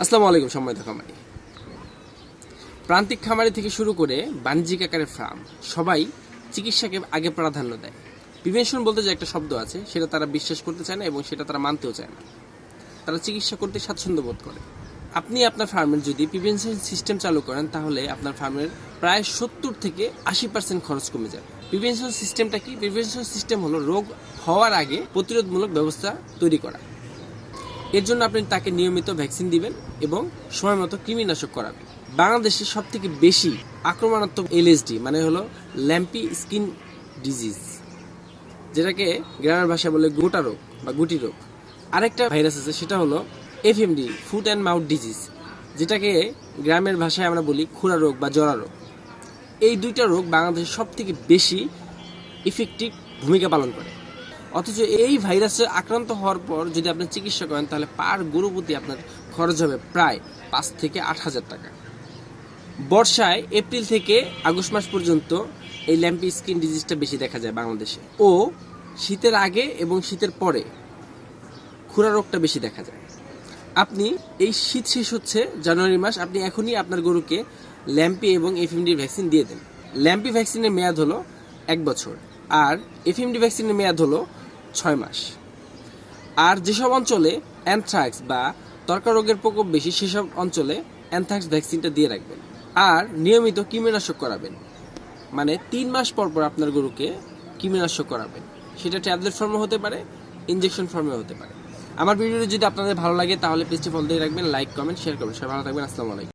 আসসালামু আলাইকুম সম্মানিত খামারি। প্রান্তিক খামারি থেকে শুরু করে বাণিজ্যিক আকারের ফার্ম সবাই চিকিৎসাকে আগে প্রাধান্য দেয়। প্রিভেনশন বলতে যে একটা শব্দ আছে সেটা তারা বিশ্বাস করতে চায় না এবং সেটা তারা মানতেও চায় না। তারা চিকিৎসা করতে স্বাচ্ছন্দ্য বোধ করে। আপনি আপনার ফার্মের যদি প্রিভেনশন সিস্টেম চালু করেন তাহলে আপনার ফার্মের প্রায় 70 থেকে 80% খরচ কমে যাবে। প্রিভেনশন সিস্টেমটা কি? প্রিভেনশন সিস্টেম হলো রোগ হওয়ার আগে প্রতিরোধমূলক ব্যবস্থা তৈরি করা। এর জন্য আপনি তাকে নিয়মিত ভ্যাকসিন দিবেন এবং সময় মতো কৃমিনাশক করাবেন। বাংলাদেশে সব থেকে বেশি আক্রমণাত্মক এলএসডি মানে হলো ল্যাম্পি স্কিন ডিজিজ, যেটাকে গ্রামের ভাষায় বলে গোটা রোগ বা গুটি রোগ। আরেকটা ভাইরাস আছে সেটা হলো FMD foot and mouth disease, যেটাকে গ্রামের ভাষায় আমরা বলি খুরা রোগ বা জরা রোগ। এই দুইটা রোগ বাংলাদেশে সব থেকে বেশি ইফেক্টিভ ভূমিকা পালন করে। অথচ এই ভাইরাসে আক্রান্ত হওয়ার পর যদি আপনি চিকিৎসা করেন তাহলে পার গরু প্রতি আপনার খরচ হবে প্রায় 5 থেকে 8 হাজার টাকা। বর্ষায় এপ্রিল থেকে আগস্ট মাস পর্যন্ত এই ল্যাম্পি স্কিন ডিজিজটা বেশি দেখা যায় বাংলাদেশে, ও শীতের আগে এবং শীতের পরে খুরা রোগটা বেশি দেখা যায়। আপনি এই শীত শেষ হচ্ছে জানুয়ারি মাস, আপনি এখনই আপনার গরুকে ল্যাম্পি এবং এফএমডি ভ্যাকসিন দিয়ে দেন। ল্যাম্পি ভ্যাকসিনের মেয়াদ হলো 1 বছর আর এফএমডি ভ্যাকসিনের মেয়াদ হলো 6 মাস। আর যেসব অঞ্চলে অ্যানথ্রাক্স বা ত্বকা রোগের প্রকোপ বেশি সেসব অঞ্চলে অ্যানথ্রাক্স ভ্যাকসিনটা দিয়ে রাখবেন। আর নিয়মিত কৃমিনাশক করাবেন, মানে 3 মাস পর পর আপনার গরুকে কৃমিনাশক করাবেন। সেটা ট্যাবলেট ফর্মে হতে পারে, ইনজেকশন ফর্মে হতে পারে। আমার ভিডিওটি যদি আপনাদের ভালো লাগে তাহলে পেজটি ফলো দিয়ে রাখবেন, লাইক কমেন্ট শেয়ার করবেন। সবাই ভালো থাকবেন। আসসালামু আলাইকুম।